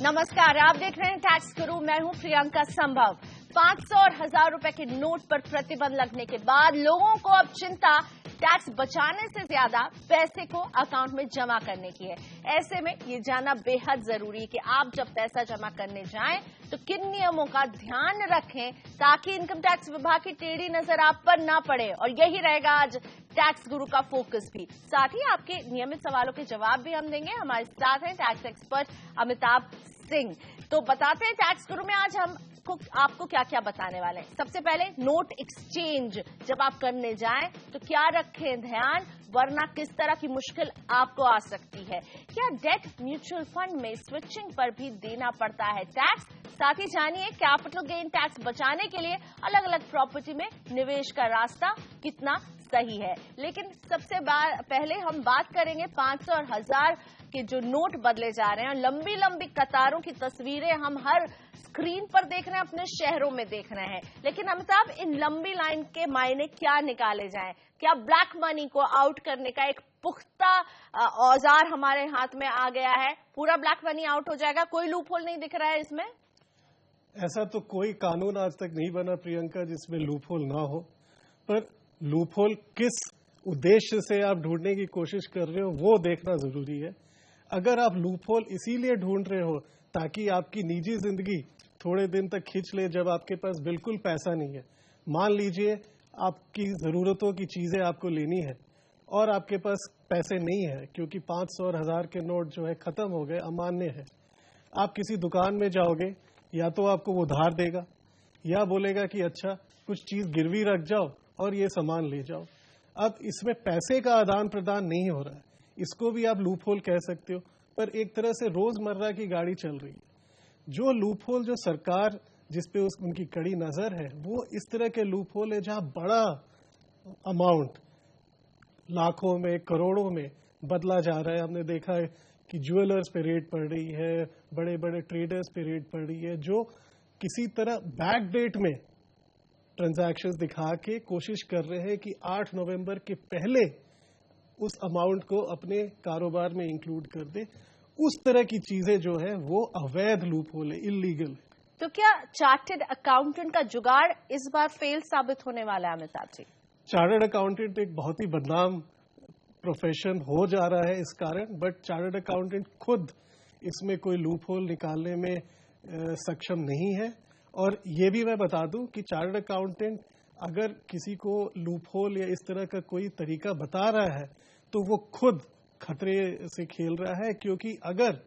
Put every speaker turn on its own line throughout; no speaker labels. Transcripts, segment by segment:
नमस्कार, आप देख रहे हैं टैक्स गुरु। मैं हूं प्रियंका संभव। 500 और 1000 रुपए के नोट पर प्रतिबंध लगने के बाद लोगों को अब चिंता टैक्स बचाने से ज्यादा पैसे को अकाउंट में जमा करने की है। ऐसे में ये जानना बेहद जरूरी है कि आप जब पैसा जमा करने जाएं तो किन नियमों का ध्यान रखें ताकि इनकम टैक्स विभाग की टेढ़ी नजर आप पर ना पड़े। और यही रहेगा आज टैक्स गुरु का फोकस भी। साथ ही आपके नियमित सवालों के जवाब भी हम देंगे। हमारे साथ हैं टैक्स एक्सपर्ट अमिताभ सिंह। तो बताते हैं टैक्स गुरु में आज हम आपको क्या क्या बताने वाले हैं। सबसे पहले नोट एक्सचेंज जब आप करने जाएं तो क्या रखें ध्यान, वरना किस तरह की मुश्किल आपको आ सकती है। क्या डेट म्यूचुअल फंड में स्विचिंग पर भी देना पड़ता है टैक्स। साथ ही जानिए कैपिटल गेन टैक्स बचाने के लिए अलग अलग प्रॉपर्टी में निवेश का रास्ता कितना सही है। लेकिन सबसे पहले हम बात करेंगे 500 और 1000 के जो नोट बदले जा रहे हैं। लंबी लंबी कतारों की तस्वीरें हम हर स्क्रीन पर देख रहे हैं, अपने शहरों में देख रहे हैं। लेकिन अमिताभ, इन लंबी लाइन के मायने क्या निकाले जाएं? क्या ब्लैक मनी को आउट करने का एक पुख्ता औजार हमारे हाथ में आ गया है? पूरा ब्लैक मनी आउट हो जाएगा? कोई लूप होल नहीं दिख रहा है इसमें?
ऐसा तो कोई कानून आज तक नहीं बना प्रियंका जिसमें लूप होल ना हो। पर लूप होल किस उद्देश्य से आप ढूंढने की कोशिश कर रहे हो वो देखना जरूरी है। अगर आप लूप होल इसीलिए ढूंढ रहे हो ताकि आपकी निजी जिंदगी थोड़े दिन तक खींच ले जब आपके पास बिल्कुल पैसा नहीं है, मान लीजिए आपकी जरूरतों की चीजें आपको लेनी है और आपके पास पैसे नहीं है क्योंकि 500 और 1000 के नोट जो है खत्म हो गए, अमान्य है। आप किसी दुकान में जाओगे, या तो आपको वो उधार देगा या बोलेगा कि अच्छा कुछ चीज गिरवी रख जाओ और ये सामान ले जाओ। अब इसमें पैसे का आदान प्रदान नहीं हो रहा है, इसको भी आप लूप होल कह सकते हो। पर एक तरह से रोजमर्रा की गाड़ी चल रही है। जो लूप होल जो सरकार जिसपे उनकी कड़ी नजर है वो इस तरह के लूप होल है जहां बड़ा अमाउंट लाखों में करोड़ों में बदला जा रहा है। हमने देखा है कि ज्वेलर्स पे रेड पड़ रही है, बड़े बड़े ट्रेडर्स पे रेड पड़ रही है जो किसी तरह बैक डेट में ट्रांजैक्शंस दिखा के कोशिश कर रहे हैं कि 8 नवंबर के पहले उस अमाउंट को अपने कारोबार में इंक्लूड कर दे। उस तरह की चीजें जो है वो अवैध लूप होल है, इलीगल है।
तो क्या चार्टर्ड अकाउंटेंट का जुगाड़ इस बार फेल साबित होने वाला है अमिताभ जी?
चार्टर्ड अकाउंटेंट एक बहुत ही बदनाम प्रोफेशन हो जा रहा है इस कारण, बट चार्टर्ड अकाउंटेंट खुद इसमें कोई लूप होल निकालने में सक्षम नहीं है। और ये भी मैं बता दूं कि चार्टर्ड अकाउंटेंट अगर किसी को लूप होल या इस तरह का कोई तरीका बता रहा है तो वो खुद खतरे से खेल रहा है, क्योंकि अगर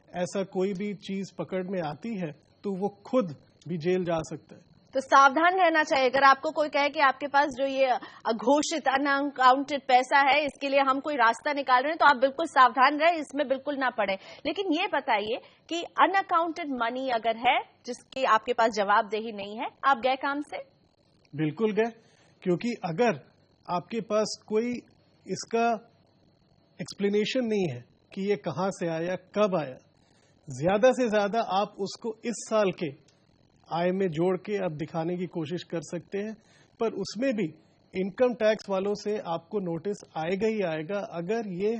ऐसा कोई भी चीज पकड़ में आती है तो वो खुद भी जेल जा सकता है।
तो सावधान रहना चाहिए। अगर आपको कोई कहे कि आपके पास जो ये अघोषित अनअकाउंटेड पैसा है इसके लिए हम कोई रास्ता निकाल रहे हैं तो आप बिल्कुल सावधान रहे, इसमें बिल्कुल ना पड़े। लेकिन ये बताइए कि अनअकाउंटेड मनी अगर है जिसकी आपके पास जवाबदेही नहीं है, आप गए काम से?
बिल्कुल गए, क्योंकि अगर आपके पास कोई इसका एक्सप्लेनेशन नहीं है कि ये कहां से आया, कब आया, ज्यादा से ज्यादा आप उसको इस साल के आय में जोड़ के आप दिखाने की कोशिश कर सकते हैं। पर उसमें भी इनकम टैक्स वालों से आपको नोटिस आएगा ही आएगा अगर ये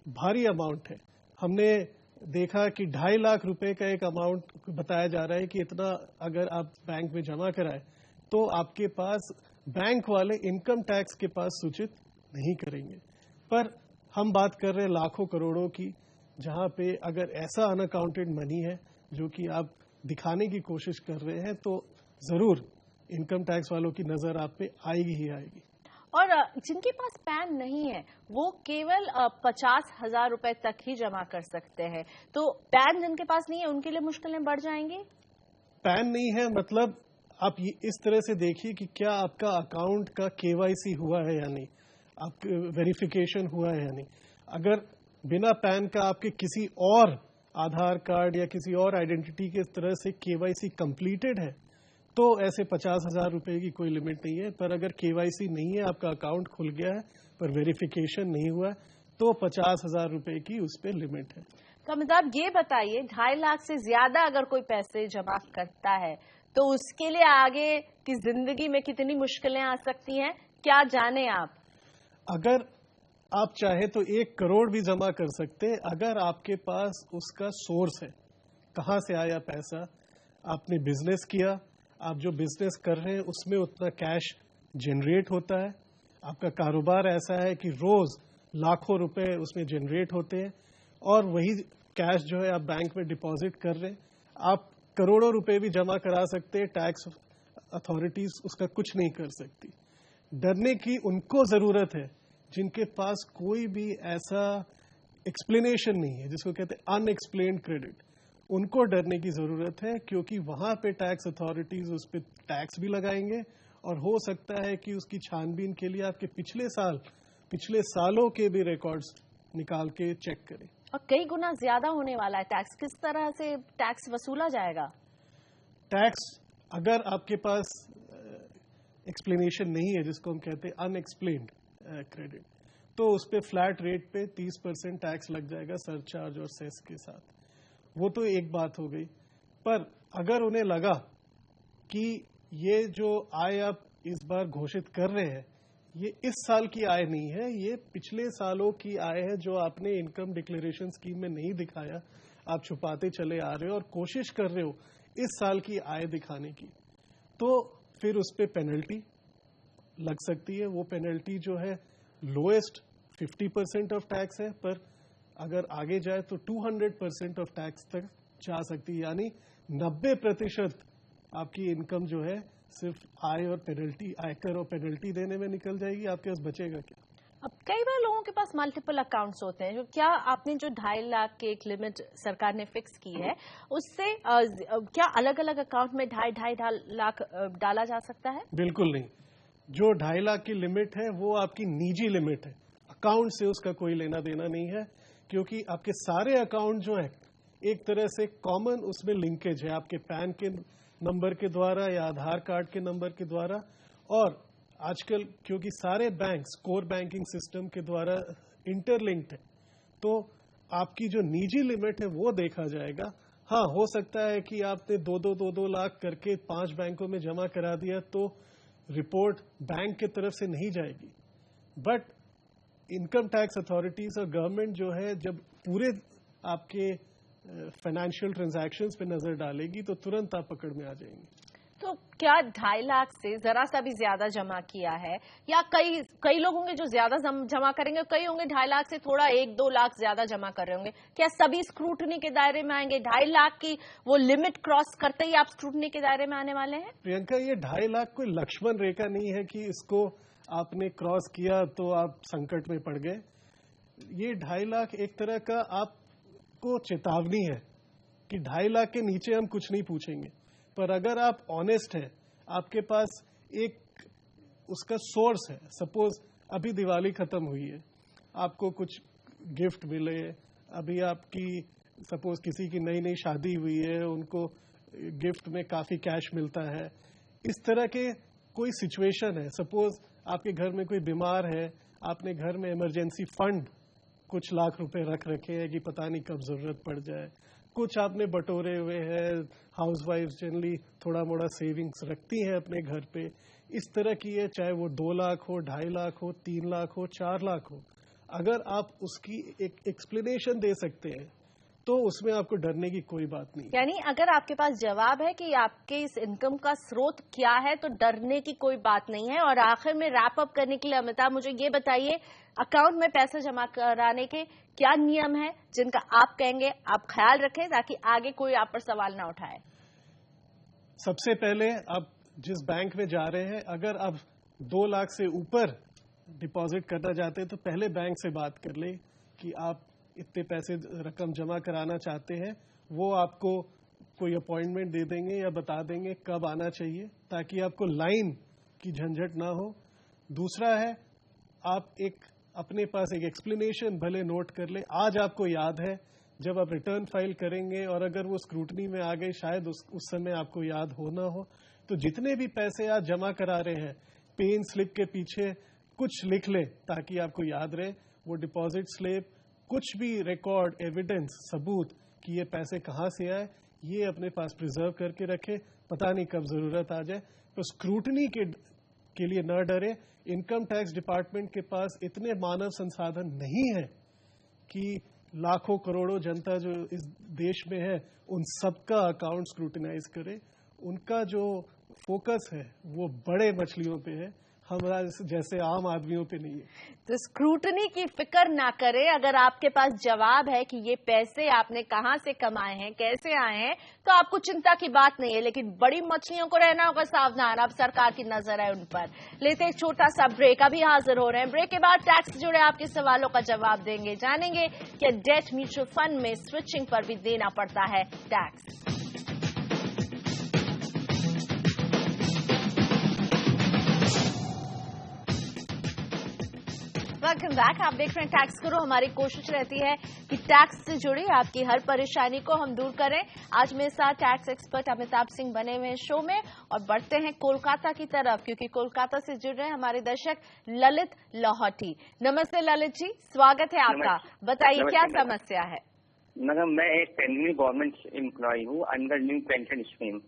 भारी अमाउंट है। हमने देखा कि 2.5 लाख रुपए का एक अमाउंट बताया जा रहा है कि इतना अगर आप बैंक में जमा कराए तो आपके पास बैंक वाले इनकम टैक्स के पास सूचित नहीं करेंगे। पर हम बात कर रहे हैं लाखों करोड़ों की, जहां पे अगर ऐसा अनअकाउंटेड मनी है जो कि आप दिखाने की कोशिश कर रहे हैं तो जरूर इनकम टैक्स वालों की नजर आप पे आएगी ही आएगी।
और जिनके पास पैन नहीं है वो केवल 50,000 रुपए तक ही जमा कर सकते हैं। तो पैन जिनके पास नहीं है उनके लिए मुश्किलें बढ़ जाएंगी।
पैन नहीं है मतलब आप इस तरह से देखिए कि क्या आपका अकाउंट का केवाईसी हुआ है या नहीं, आप वेरिफिकेशन हुआ है या नहीं। अगर बिना पैन का आपके किसी और आधार कार्ड या किसी और आइडेंटिटी के तरह से केवाईसी कंप्लीटेड है तो ऐसे 50,000 रुपए की कोई लिमिट नहीं है। पर अगर केवाईसी नहीं है, आपका अकाउंट खुल गया है पर वेरिफिकेशन नहीं हुआ तो 50,000 रुपए की उस पर लिमिट है।
तो अमिताभ ये बताइए, 2.5 लाख से ज्यादा अगर कोई पैसे जमा करता है तो उसके लिए आगे की जिंदगी में कितनी मुश्किलें आ सकती हैं, क्या जाने आप?
अगर आप चाहे तो 1 करोड़ भी जमा कर सकते हैं अगर आपके पास उसका सोर्स है, कहाँ से आया पैसा, आपने बिजनेस किया, आप जो बिजनेस कर रहे हैं उसमें उतना कैश जनरेट होता है, आपका कारोबार ऐसा है कि रोज लाखों रुपए उसमें जनरेट होते हैं और वही कैश जो है आप बैंक में डिपॉजिट कर रहे हैं, आप करोड़ों रुपए भी जमा करा सकते हैं, टैक्स अथॉरिटीज उसका कुछ नहीं कर सकती। डरने की उनको जरूरत है जिनके पास कोई भी ऐसा एक्सप्लेनेशन नहीं है, जिसको कहते हैं अनएक्सप्लेन्ड क्रेडिट, उनको डरने की जरूरत है, क्योंकि वहां पे टैक्स अथॉरिटीज उस पर टैक्स भी लगाएंगे और हो सकता है कि उसकी छानबीन के लिए आपके पिछले सालों के भी रिकॉर्ड्स निकाल के चेक करें।
और कई गुना ज्यादा होने वाला है टैक्स, किस तरह से टैक्स वसूला जाएगा? टैक्स
अगर आपके पास एक्सप्लेनेशन नहीं है, जिसको हम कहते हैं अनएक्सप्लेन्ड क्रेडिट, तो उस पर फ्लैट रेट पे 30% टैक्स लग जाएगा सरचार्ज और सेस के साथ। वो तो एक बात हो गई, पर अगर उन्हें लगा कि ये जो आय आप इस बार घोषित कर रहे हैं ये इस साल की आय नहीं है, ये पिछले सालों की आय है जो आपने इनकम डिक्लेरेशन स्कीम में नहीं दिखाया, आप छुपाते चले आ रहे हो और कोशिश कर रहे हो इस साल की आय दिखाने की, तो फिर उस पर पेनल्टी लग सकती है। वो पेनल्टी जो है लोएस्ट 50% ऑफ टैक्स है, पर अगर आगे जाए तो 200% ऑफ टैक्स तक जा सकती है, यानी 90% आपकी इनकम जो है सिर्फ आयकर और पेनल्टी देने में निकल जाएगी, आपके पास बचेगा क्या?
अब कई बार लोगों के पास मल्टीपल अकाउंट्स होते हैं, जो क्या आपने जो 2.5 लाख की एक लिमिट सरकार ने फिक्स की है, उससे क्या अलग अलग अकाउंट में 2.5 लाख डाला जा सकता है?
बिल्कुल नहीं। जो 2.5 लाख की लिमिट है वो आपकी निजी लिमिट है, अकाउंट से उसका कोई लेना देना नहीं है, क्योंकि आपके सारे अकाउंट जो है एक तरह से कॉमन उसमें लिंकेज है आपके पैन के नंबर के द्वारा या आधार कार्ड के नंबर के द्वारा, और आजकल क्योंकि सारे बैंक कोर बैंकिंग सिस्टम के द्वारा इंटरलिंक्ड है, तो आपकी जो निजी लिमिट है वो देखा जाएगा। हाँ, हो सकता है कि आपने 2 लाख करके 5 बैंकों में जमा करा दिया तो रिपोर्ट बैंक की तरफ से नहीं जाएगी, बट इनकम टैक्स अथॉरिटीज और गवर्नमेंट जो है जब पूरे आपके फाइनेंशियल ट्रांजैक्शंस पे नजर डालेगी तो तुरंत आप पकड़ में आ जाएंगे।
तो क्या 2.5 लाख से जरा सा भी ज्यादा जमा किया है, या कई लोग होंगे जो ज्यादा जमा करेंगे, कई होंगे 2.5 लाख से थोड़ा 1-2 लाख ज्यादा जमा कर रहे होंगे, क्या सभी स्क्रूटनी के दायरे में आएंगे? 2.5 लाख की वो लिमिट क्रॉस करते ही आप स्क्रूटनी के दायरे में आने वाले हैं?
प्रियंका, ये 2.5 लाख कोई लक्ष्मण रेखा नहीं है कि इसको आपने क्रॉस किया तो आप संकट में पड़ गए। ये 2.5 लाख एक तरह का आपको चेतावनी है कि 2.5 लाख के नीचे हम कुछ नहीं पूछेंगे, पर अगर आप ऑनेस्ट हैं, आपके पास एक उसका सोर्स है, सपोज अभी दिवाली खत्म हुई है, आपको कुछ गिफ्ट मिले, अभी आपकी सपोज किसी की नई शादी हुई है, उनको गिफ्ट में काफी कैश मिलता है, इस तरह के कोई सिचुएशन है, सपोज आपके घर में कोई बीमार है, आपने घर में इमरजेंसी फंड कुछ लाख रुपए रख रखे हैं कि पता नहीं कब जरूरत पड़ जाए, कुछ आपने बटोरे हुए हैं, हाउसवाइफ जनरली थोड़ा मोड़ा सेविंग्स रखती हैं अपने घर पे, इस तरह की है, चाहे वो 2 लाख हो, 2.5 लाख हो, 3 लाख हो, 4 लाख हो, अगर आप उसकी एक एक्सप्लेनेशन दे सकते हैं तो उसमें आपको डरने की कोई बात नहीं।
यानी अगर आपके पास जवाब है कि आपके इस इनकम का स्रोत क्या है तो डरने की कोई बात नहीं है। और आखिर में रैप अप करने के लिए अमिताभ, मुझे ये बताइए, अकाउंट में पैसा जमा कराने के क्या नियम है जिनका आप कहेंगे आप ख्याल रखें ताकि आगे कोई आप पर सवाल ना उठाए?
सबसे पहले आप जिस बैंक में जा रहे हैं, अगर आप 2 लाख से ऊपर डिपॉजिट करना चाहते हैं तो पहले बैंक से बात कर ले कि आप इतने पैसे रकम जमा कराना चाहते हैं, वो आपको कोई अपॉइंटमेंट दे देंगे या बता देंगे कब आना चाहिए, ताकि आपको लाइन की झंझट ना हो। दूसरा है, आप अपने पास एक एक्सप्लेनेशन भले नोट कर ले, आज आपको याद है जब आप रिटर्न फाइल करेंगे और अगर वो स्क्रूटनी में आ गए, शायद उस समय आपको याद हो ना हो, तो जितने भी पैसे आप जमा करा रहे हैं पेन स्लिप के पीछे कुछ लिख ले ताकि आपको याद रहे। वो डिपॉजिट स्लिप, कुछ भी रिकॉर्ड, एविडेंस, सबूत कि ये पैसे कहां से आए, ये अपने पास प्रिजर्व करके रखे, पता नहीं कब जरूरत आ जाए। तो स्क्रूटनी के लिए न डरे। इनकम टैक्स डिपार्टमेंट के पास इतने मानव संसाधन नहीं है कि लाखों करोड़ों जनता जो इस देश में है उन सबका अकाउंट स्क्रूटिनाइज करे। उनका जो फोकस है वो बड़े मछलियों पे है, हमारा जैसे आम आदमियों पे नहीं है।
तो स्क्रूटनी की फिक्र ना करें। अगर आपके पास जवाब है कि ये पैसे आपने कहां से कमाए हैं, कैसे आए हैं, तो आपको चिंता की बात नहीं है। लेकिन बड़ी मछलियों को रहना होगा सावधान। अब सरकार की नजर है उन पर। लेते एक छोटा सा ब्रेक। अभी हाजिर हो रहे हैं। ब्रेक के बाद टैक्स से जुड़े आपके सवालों का जवाब देंगे। जानेंगे कि डेट म्यूचुअल फंड में स्विचिंग पर भी देना पड़ता है टैक्स। Welcome back. आप देख रहे हैं टैक्स गुरु। हमारी कोशिश रहती है कि टैक्स से जुड़ी आपकी हर परेशानी को हम दूर करें। आज मेरे साथ टैक्स एक्सपर्ट अमिताभ सिंह बने हुए हैं शो में, और बढ़ते हैं कोलकाता की तरफ, क्योंकि कोलकाता से जुड़ रहे हैं हमारे दर्शक ललित लाहौटी। नमस्ते ललित जी, स्वागत है आपका। बताइए क्या समस्या है।
मैडम, मैं एक सेंट्रल गवर्नमेंट एम्प्लॉय हूँ under new pension scheme.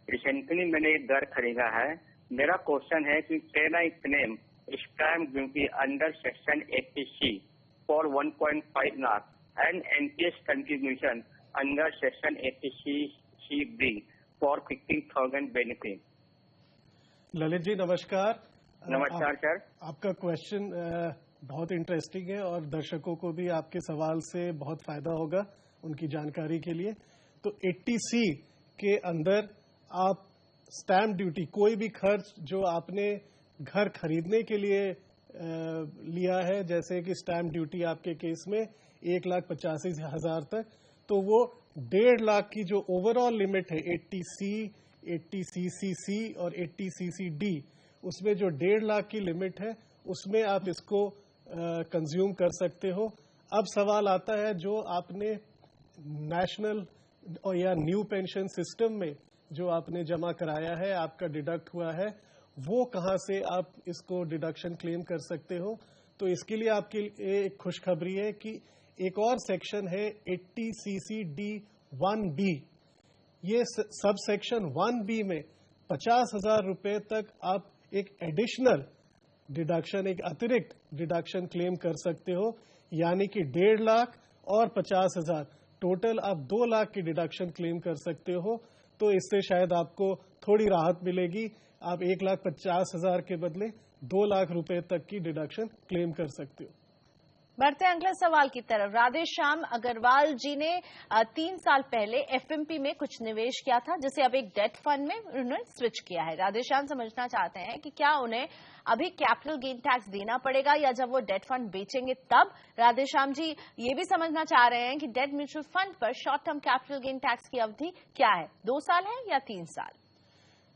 Recently मैंने एक घर खरीदा है। मेरा क्वेश्चन है कि can I claim stamp duty under section 80C for 1.5 lakh and NPS contribution under section 80C for 15,000 benefit.
Lalit ji नमस्कार।
नमस्कार सर।
आपका क्वेश्चन बहुत इंटरेस्टिंग है और दर्शकों को भी आपके सवाल से बहुत फायदा होगा उनकी जानकारी के लिए। तो 80C के अंदर आप स्टैम्प ड्यूटी, कोई भी खर्च जो आपने घर खरीदने के लिए लिया है, जैसे कि स्टैम्प ड्यूटी आपके केस में 1,85,000 तक, तो वो 1.5 लाख की जो ओवरऑल लिमिट है 80C, 80CCC और 80CCD, उसमें जो 1.5 लाख की लिमिट है उसमें आप इसको कंज्यूम कर सकते हो। अब सवाल आता है जो आपने नेशनल या न्यू पेंशन सिस्टम में जो आपने जमा कराया है, आपका डिडक्ट हुआ है, वो कहां से आप इसको डिडक्शन क्लेम कर सकते हो। तो इसके लिए आपके लिए एक खुशखबरी है कि एक और सेक्शन है 80CCD 1B। ये सब सेक्शन 1B में 50,000 रुपए तक आप एक एडिशनल डिडक्शन, एक अतिरिक्त डिडक्शन क्लेम कर सकते हो। यानी कि 1.5 लाख और 50,000, टोटल आप 2 लाख की डिडक्शन क्लेम कर सकते हो। तो इससे शायद आपको थोड़ी राहत मिलेगी। आप 1,50,000 के बदले 2 लाख रुपए तक की डिडक्शन क्लेम कर सकते हो।
बढ़ते हैं अगले सवाल की तरफ। राधेश्याम अग्रवाल जी ने 3 साल पहले FMP में कुछ निवेश किया था, जिसे अब एक डेट फंड में उन्होंने स्विच किया है। राधेश्याम समझना चाहते हैं कि क्या उन्हें अभी कैपिटल गेन टैक्स देना पड़ेगा या जब वो डेट फंड बेचेंगे तब। राधेश्याम जी ये भी समझना चाह रहे हैं कि डेट म्यूचुअल फंड पर short term capital gain tax की अवधि क्या है, 2 साल है या 3 साल।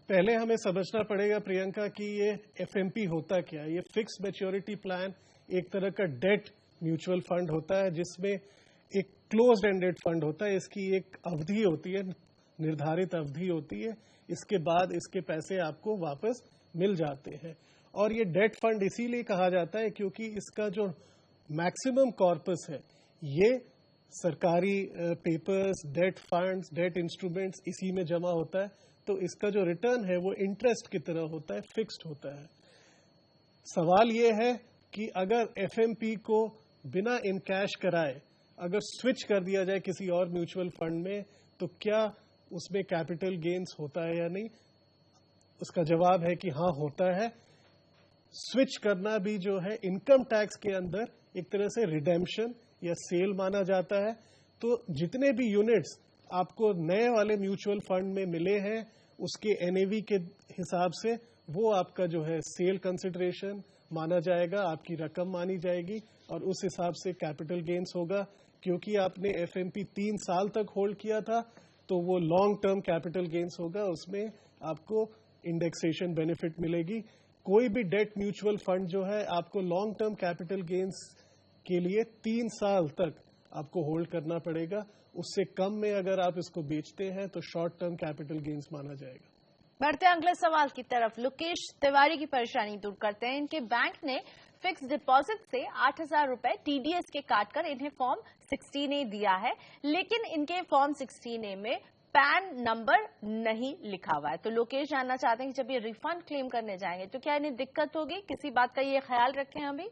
पहले हमें समझना पड़ेगा प्रियंका कि ये FMP होता क्या है। ये फिक्स मैच्योरिटी प्लान एक तरह का डेट म्यूचुअल फंड होता है, जिसमें एक क्लोज एंडेड फंड होता है। इसकी एक अवधि होती है, निर्धारित अवधि होती है। इसके बाद इसके पैसे आपको वापस मिल जाते हैं। और ये डेट फंड इसीलिए कहा जाता है क्योंकि इसका जो मैक्सिमम कॉर्पस है ये सरकारी papers, date funds, debt instruments इसी में जमा होता है। तो इसका जो रिटर्न है वो इंटरेस्ट की तरह होता है, फिक्स्ड होता है। सवाल ये है कि अगर FMP को बिना इन कैश कराए अगर स्विच कर दिया जाए किसी और म्यूचुअल फंड में, तो क्या उसमें कैपिटल गेन्स होता है या नहीं। उसका जवाब है कि हाँ होता है। स्विच करना भी जो है इनकम टैक्स के अंदर एक तरह से रिडेम्पशन या सेल माना जाता है। तो जितने भी यूनिट्स आपको नए वाले म्यूचुअल फंड में मिले हैं उसके NAV के हिसाब से वो आपका जो है सेल कंसिडरेशन माना जाएगा, आपकी रकम मानी जाएगी और उस हिसाब से कैपिटल गेन्स होगा। क्योंकि आपने FMP 3 साल तक होल्ड किया था तो वो लॉन्ग टर्म कैपिटल गेन्स होगा, उसमें आपको इंडेक्सेशन बेनिफिट मिलेगी। कोई भी डेट म्यूचुअल फंड जो है आपको लॉन्ग टर्म कैपिटल गेन्स के लिए 3 साल तक आपको होल्ड करना पड़ेगा। उससे कम में अगर आप इसको बेचते हैं तो शॉर्ट टर्म कैपिटल गेन्स माना जाएगा।
बढ़ते हैं अगले सवाल की तरफ। लोकेश तिवारी की परेशानी दूर करते हैं। इनके बैंक ने फिक्स डिपॉजिट से 8,000 रुपए TDS के काटकर इन्हें फॉर्म 16A दिया है, लेकिन इनके फॉर्म 16A में पैन नंबर नहीं लिखा हुआ है। तो लोकेश जानना चाहते हैं कि जब ये रिफंड क्लेम करने जाएंगे तो क्या इन्हें दिक्कत होगी। किसी बात का ये ख्याल रखें अभी।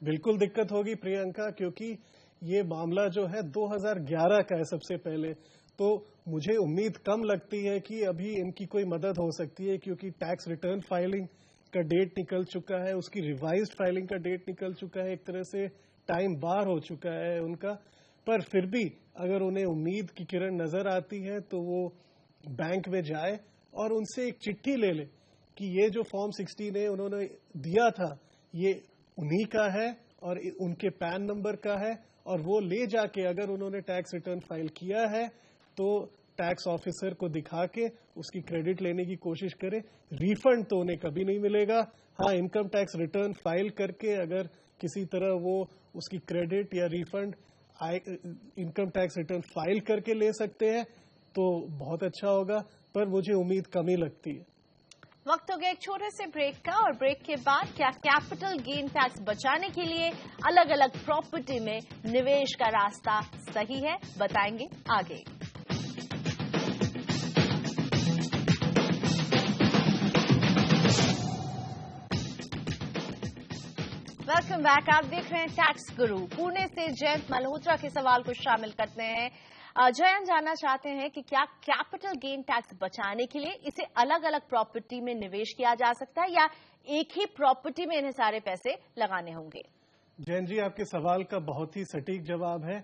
बिल्कुल दिक्कत होगी प्रियंका, क्योंकि ये मामला जो है 2011 का है सबसे पहले, तो मुझे उम्मीद कम लगती है कि अभी इनकी कोई मदद हो सकती है, क्योंकि टैक्स रिटर्न फाइलिंग का डेट निकल चुका है, उसकी रिवाइज्ड फाइलिंग का डेट निकल चुका है, एक तरह से टाइम बार हो चुका है उनका। पर फिर भी अगर उन्हें उम्मीद की किरण नजर आती है तो वो बैंक में जाए और उनसे एक चिट्ठी ले ले कि ये जो फॉर्म 16 उन्होंने दिया था ये उन्हीं का है और उनके पैन नंबर का है, और वो ले जाके अगर उन्होंने टैक्स रिटर्न फाइल किया है तो टैक्स ऑफिसर को दिखा के उसकी क्रेडिट लेने की कोशिश करें। रिफंड तो उन्हें कभी नहीं मिलेगा। हाँ, इनकम टैक्स रिटर्न फाइल करके अगर किसी तरह वो उसकी क्रेडिट या refund income tax return file करके ले सकते हैं तो बहुत अच्छा होगा, पर मुझे उम्मीद कम ही लगती है।
वक्त हो गया एक छोटे से ब्रेक का, और ब्रेक के बाद क्या कैपिटल गेन टैक्स बचाने के लिए अलग अलग प्रॉपर्टी में निवेश का रास्ता सही है, बताएंगे आगे। Welcome back. आप देख रहे हैं टैक्स गुरु। पुणे से जयंत मल्होत्रा के सवाल को शामिल करते हैं। जयंत जानना चाहते हैं कि क्या कैपिटल गेन टैक्स बचाने के लिए इसे अलग अलग प्रॉपर्टी में निवेश किया जा सकता है या एक ही प्रॉपर्टी में इन्हें सारे पैसे लगाने होंगे?
जयंत जी, आपके सवाल का बहुत ही सटीक जवाब है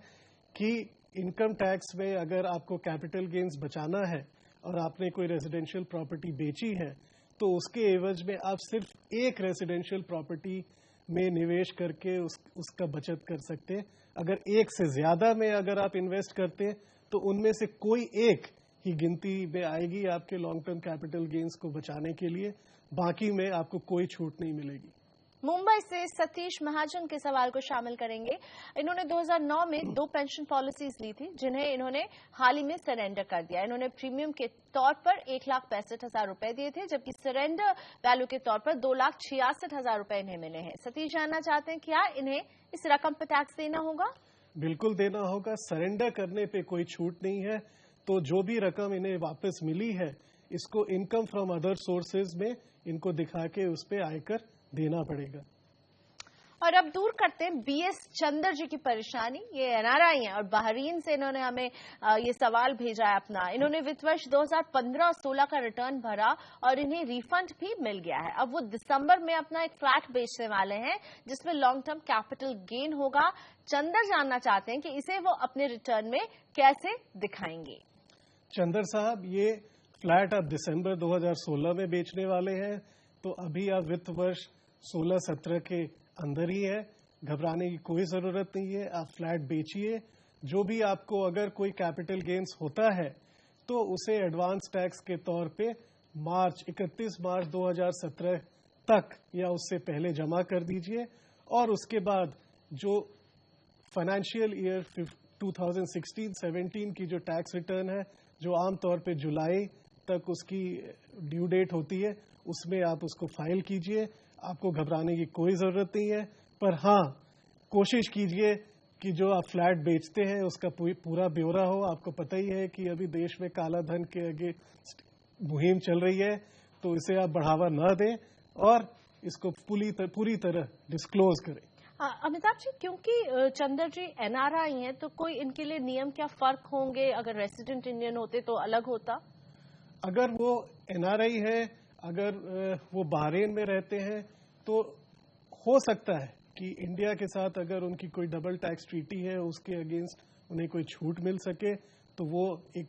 कि इनकम टैक्स में अगर आपको कैपिटल गेन्स बचाना है और आपने कोई रेजिडेंशियल प्रॉपर्टी बेची है तो उसके एवज में आप सिर्फ एक रेजिडेंशियल प्रॉपर्टी में निवेश करके उसका बचत कर सकते हैं। अगर एक से ज्यादा में अगर आप इन्वेस्ट करते हैं तो उनमें से कोई एक ही गिनती में आएगी आपके लॉन्ग टर्म कैपिटल गेन्स को बचाने के लिए, बाकी में आपको कोई छूट नहीं मिलेगी।
मुंबई से सतीश महाजन के सवाल को शामिल करेंगे। इन्होंने 2009 में 2 पेंशन पॉलिसीज ली थी जिन्हें इन्होंने हाल ही में सरेंडर कर दिया। इन्होंने प्रीमियम के तौर पर 1,65,000 रुपए दिए थे, जबकि सरेंडर वैल्यू के तौर पर 2,66,000 रुपए इन्हें मिले हैं। सतीश जानना चाहते हैं क्या इन्हें इस रकम पर टैक्स देना होगा?
बिल्कुल देना होगा। सरेंडर करने पे कोई छूट नहीं है, तो जो भी रकम इन्हें वापस मिली है इसको इनकम फ्रॉम अदर सोर्सेज में इनको दिखा के उस पर आयकर देना पड़ेगा।
और अब दूर करते हैं बीएस चंदर जी की परेशानी। ये एनआरआई हैं और बहरीन से इन्होंने हमें ये सवाल भेजा है अपना। इन्होंने वित्त वर्ष 2015-16 का रिटर्न भरा और इन्हें रिफंड भी मिल गया है। अब वो दिसंबर में अपना एक फ्लैट बेचने वाले हैं जिसमें लॉन्ग टर्म कैपिटल गेन होगा। चंदर जानना चाहते हैं कि इसे वो अपने रिटर्न में कैसे दिखाएंगे।
चंदर साहब, ये फ्लैट आप दिसंबर 2016 में बेचने वाले हैं, तो अभी आप वित्त वर्ष 16-17 के अंदर ही है। घबराने की कोई जरूरत नहीं है। आप फ्लैट बेचिए। जो भी आपको अगर कोई कैपिटल गेन्स होता है तो उसे एडवांस टैक्स के तौर पे 31 मार्च 2017 तक या उससे पहले जमा कर दीजिए, और उसके बाद जो फाइनेंशियल ईयर 2016-17 की जो टैक्स रिटर्न है, जो आमतौर पे जुलाई तक उसकी ड्यू डेट होती है, उसमें आप उसको फाइल कीजिए। आपको घबराने की कोई जरूरत नहीं है, पर हाँ, कोशिश कीजिए कि जो आप फ्लैट बेचते हैं उसका पूरा ब्यौरा हो। आपको पता ही है कि अभी देश में काला धन के अगेंस्ट मुहिम चल रही है, तो इसे आप बढ़ावा न दें और इसको पूरी तरह डिस्क्लोज करें।
अमिताभ जी, क्योंकि चंदर जी एनआरआई हैं तो कोई इनके लिए नियम क्या फर्क होंगे? अगर रेसिडेंट इंडियन होते तो अलग होता?
अगर वो एनआरआई है, अगर वो बहरीन में रहते हैं, तो हो सकता है कि इंडिया के साथ अगर उनकी कोई डबल टैक्स ट्रीटी है उसके अगेंस्ट उन्हें कोई छूट मिल सके, तो वो एक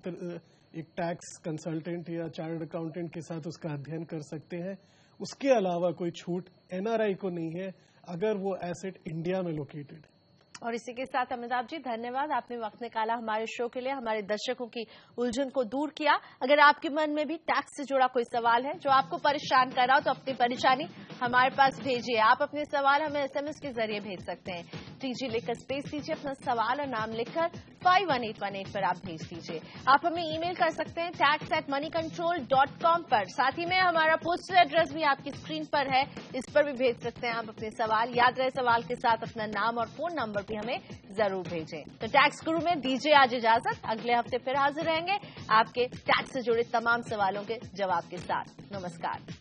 टैक्स कंसल्टेंट या चार्टर्ड अकाउंटेंट के साथ उसका अध्ययन कर सकते हैं। उसके अलावा कोई छूट एनआरआई को नहीं है अगर वो एसेट इंडिया में लोकेटेड है।
और इसी के साथ अमिताभ जी, धन्यवाद, आपने वक्त निकाला हमारे शो के लिए, हमारे दर्शकों की उलझन को दूर किया। अगर आपके मन में भी टैक्स से जुड़ा कोई सवाल है जो आपको परेशान कर रहा हो तो अपनी परेशानी हमारे पास भेजिए। आप अपने सवाल हमें एसएमएस के जरिए भेज सकते हैं। टीजी लिखकर स्पेस दीजिए, अपना सवाल और नाम लिखकर 51818 पर आप भेज दीजिए। आप हमें ईमेल कर सकते हैं tax@moneycontrol.com पर। साथ ही में हमारा पोस्टल एड्रेस भी आपकी स्क्रीन पर है, इस पर भी भेज सकते हैं आप अपने सवाल। याद रहे, सवाल के साथ अपना नाम और फोन नंबर भी हमें जरूर भेजें। तो टैक्स गुरु में दीजिए आज इजाजत। अगले हफ्ते फिर हाजिर रहेंगे आपके टैक्स से जुड़े तमाम सवालों के जवाब के साथ। नमस्कार।